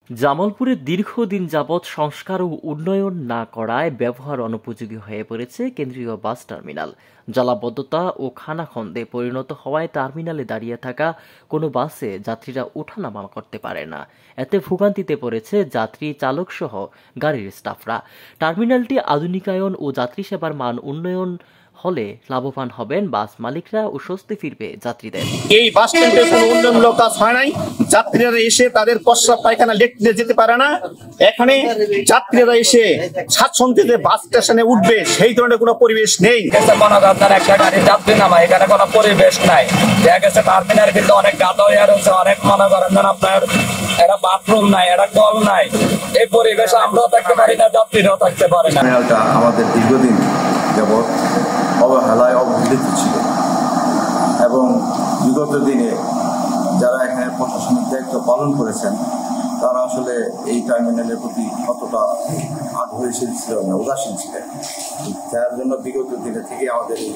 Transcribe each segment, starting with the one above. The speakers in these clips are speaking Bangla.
জামালপুরে দীর্ঘদিন যাবৎ সংস্কার ও উন্নয়ন না করায় ব্যবহার অনুপযোগী হয়ে পড়েছে কেন্দ্রীয় বাস টার্মিনাল। জলাবদ্ধতা ও খানাখন্দে পরিণত হওয়ায় টার্মিনালে দাঁড়িয়ে থাকা কোনো বাসে যাত্রীরা ওঠানামা করতে পারে না। এতে ভোগান্তিতে পড়েছে যাত্রী চালক সহ গাড়ির স্টাফরা। টার্মিনালটি আধুনিকায়ন ও যাত্রী সেবার মান উন্নয়ন হলে লাভবান হবেন বাস মালিকরা ও স্বস্তি ফিরবে যাত্রীদের। এই বাস স্ট্যান্ডে কোনো উন্নয়নমূলক কাজ হয় নাই। যাত্রীরা এসে তাদের প্রস্রাব পায়খানা লেটতে যেতে পারে না। এখানে যাত্রীরা এসে স্বাচ্ছন্দ্যে বাস স্টেশনে উঠবে সেই ধরনের কোনো পরিবেশ নেই। একটা গাড়ি যাত্রী নামা এখানে কোনো পরিবেশ নাই। দেখা গেছে টার্মিনাল কিন্তু অনেক গাদা হয়ে রয়েছে, অনেক মনে করেন আপনার একটা বাথরুম নাই, একটা কল নাই। এই পরিবেশে আমরাও থাকতে পারি না, যাত্রীরাও থাকতে পারে না। আমাদের দীর্ঘদিন যাবৎ অবহেলায় অবহেলিত ছিল এবং বিগত দিনে যারা এখানে প্রশাসনিক দায়িত্ব পালন করেছেন তারা আসলে এই টার্মিনালের প্রতি অতটা আগ্রহীশীল ছিল না, উদাসীন ছিলেন। যার জন্য বিগত দিনে থেকে আমাদের এই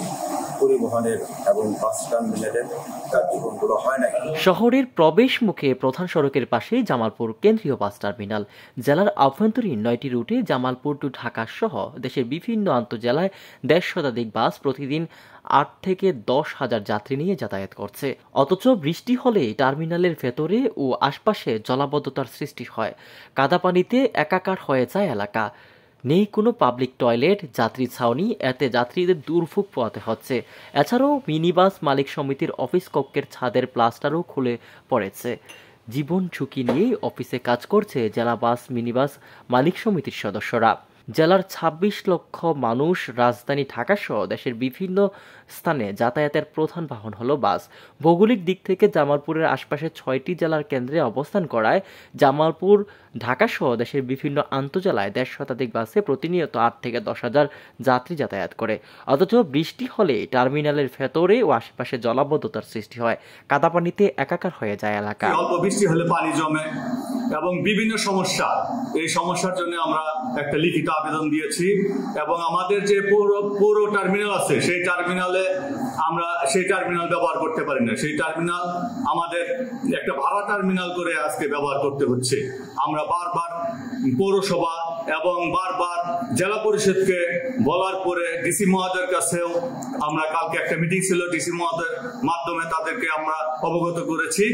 পরিবহনের এবং বাস টার্মিনালের কার্যক্রমগুলো হয় না। শহরের প্রবেশ মুখে প্রধান সড়কের পাশেই জামালপুর কেন্দ্রীয় বাস টার্মিনাল। জেলার আভ্যন্তরীণ 9টি রুটে জামালপুর টু ঢাকা সহ দেশের বিভিন্ন আন্তজেলায় 1.5 শতাধিক বাস প্রতিদিন 8 থেকে 10 হাজার যাত্রী নিয়ে যাতায়াত করছে। অথচ বৃষ্টি হলে টার্মিনালের ভেতরে ও আশপাশে জলাবদ্ধতার সৃষ্টি হয়। কাদা পানিতে একাকার হয়ে যায় এলাকা। নেই কোনো পাবলিক টয়লেট, যাত্রী ছাউনি, এতে যাত্রীদের দুর্ভোগ পোহাতে হচ্ছে। এছাড়াও মিনিবাস মালিক সমিতির অফিস কক্ষের ছাদের প্লাস্টারও খুলে পড়েছে। জীবন ঝুঁকি নিয়েই অফিসে কাজ করছে জেলা বাস মিনিবাস মালিক সমিতির সদস্যরা। জেলার 26 লক্ষ মানুষ রাজধানী ঢাকাসহ দেশের বিভিন্ন স্থানে যাতায়াতের প্রধান বাহন হলো বাস। ভৌগোলিক দিক থেকে জামালপুরের আশপাশে 6টি জেলার কেন্দ্রে অবস্থান করায় জামালপুর ঢাকাসহ দেশের বিভিন্ন আন্তজেলায় 1.5 শতাধিক বাসে প্রতিনিয়ত 8 থেকে 10 হাজার যাত্রী যাতায়াত করে। অথচ বৃষ্টি হলে টার্মিনালের ভেতরে ও আশেপাশে জলাবদ্ধতার সৃষ্টি হয়। কাদা পানিতে একাকার হয়ে যায় এলাকা। অল্প বৃষ্টি হলে পানি জমে এবং বিভিন্ন সমস্যা, এই সমস্যার জন্য আমরা একটা লিখিত আবেদন দিয়েছি এবং আমাদের যে পৌর টার্মিনাল আছে সেই টার্মিনালে আমরা সেই টার্মিনাল ব্যবহার করতে পারি না। সেই টার্মিনাল আমাদের একটা ভাড়া টার্মিনাল করে আজকে ব্যবহার করতে হচ্ছে। আমরা বারবার পৌরসভা এবং বারবার জেলা পরিষদকে বলার পরে ডিসি মহোদয়ের কাছেও আমরা কালকে একটা মিটিং ছিল, ডিসি মহোদয়ের মাধ্যমে তাদেরকে আমরা অবগত করেছি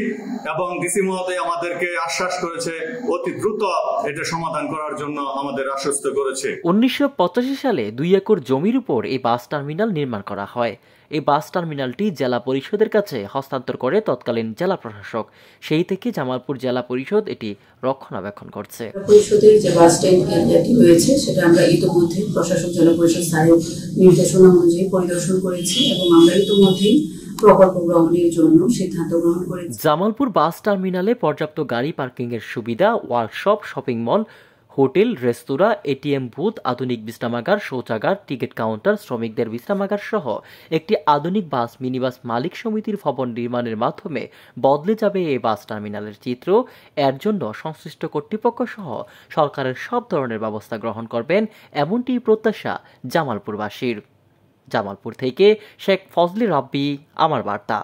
এবং ডিসি মহোদয় আমাদেরকে আশ্বাস করেছে অতি দ্রুত এটা সমাধান করার জন্য আমাদের আশ্বস্ত করেছে। 1985 সালে 2 একর জমির উপর এই বাস টার্মিনাল নির্মাণ করা হয়। এই বাস টার্মিনালটি জেলা পরিষদের কাছে হস্তান্তর করে তৎকালীন জেলা প্রশাসক। সেই থেকে জামালপুর জেলা পরিষদ এটি রক্ষণাবেক্ষণ করছে। পরিষদের যে বাস স্ট্যান্ড এরিয়াটি রয়েছে সেটা আমরা ইতিমধ্যে প্রশাসক জেলা পরিষদ স্যারের নির্দেশনা অনুযায়ী পরিদর্শন করেছি এবং আমরা ইতিমধ্যেই প্রকল্প গ্রহণের জন্য সিদ্ধান্ত গ্রহণ করেছি। জামালপুর বাস টার্মিনালে পর্যাপ্ত গাড়ি পার্কিং এর সুবিধা, ওয়ার্কশপ, শপিং মল, হোটেল, রেস্তোরাঁ, এটিএম বুথ, আধুনিক বিশ্রামাগার, শৌচাগার, টিকিট কাউন্টার, শ্রমিকদের বিশ্রামাগার সহ একটি আধুনিক বাস মিনিবাস মালিক সমিতির ভবন নির্মাণের মাধ্যমে বদলে যাবে এই বাস টার্মিনালের চিত্র। এর জন্য সংশ্লিষ্ট কর্তৃপক্ষ সহ সরকারের সব ধরনের ব্যবস্থা গ্রহণ করবেন, এমনটি প্রত্যাশা জামালপুরবাসীর। জামালপুর থেকে শেখ ফজলি রাব্বি, আমার বার্তা।